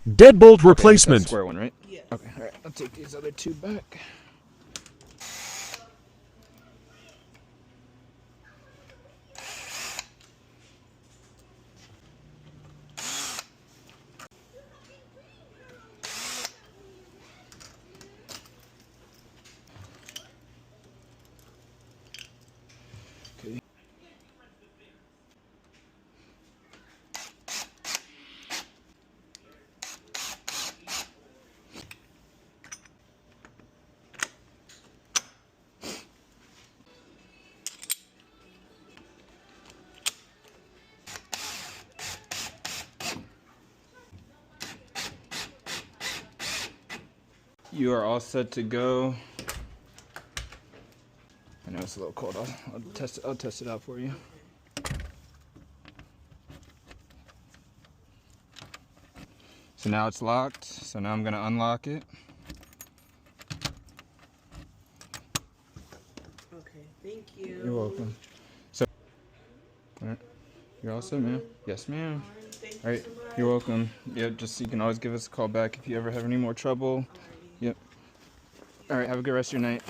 Deadbolt Okay, replacement. square one, right? Yes. Okay, alright. I'll take these other two back. Okay. You are all set to go. I know it's a little cold. I'll test it out for you. So now it's locked. So now I'm gonna unlock it. Okay, thank you. You're welcome. So, all right. You're all set, ma'am. Yes, ma'am. Thank All you right. so much. You're welcome. Yeah, just you can always give us a call back if you ever have any more trouble. Alrighty. Yep. All right. Have a good rest of your night.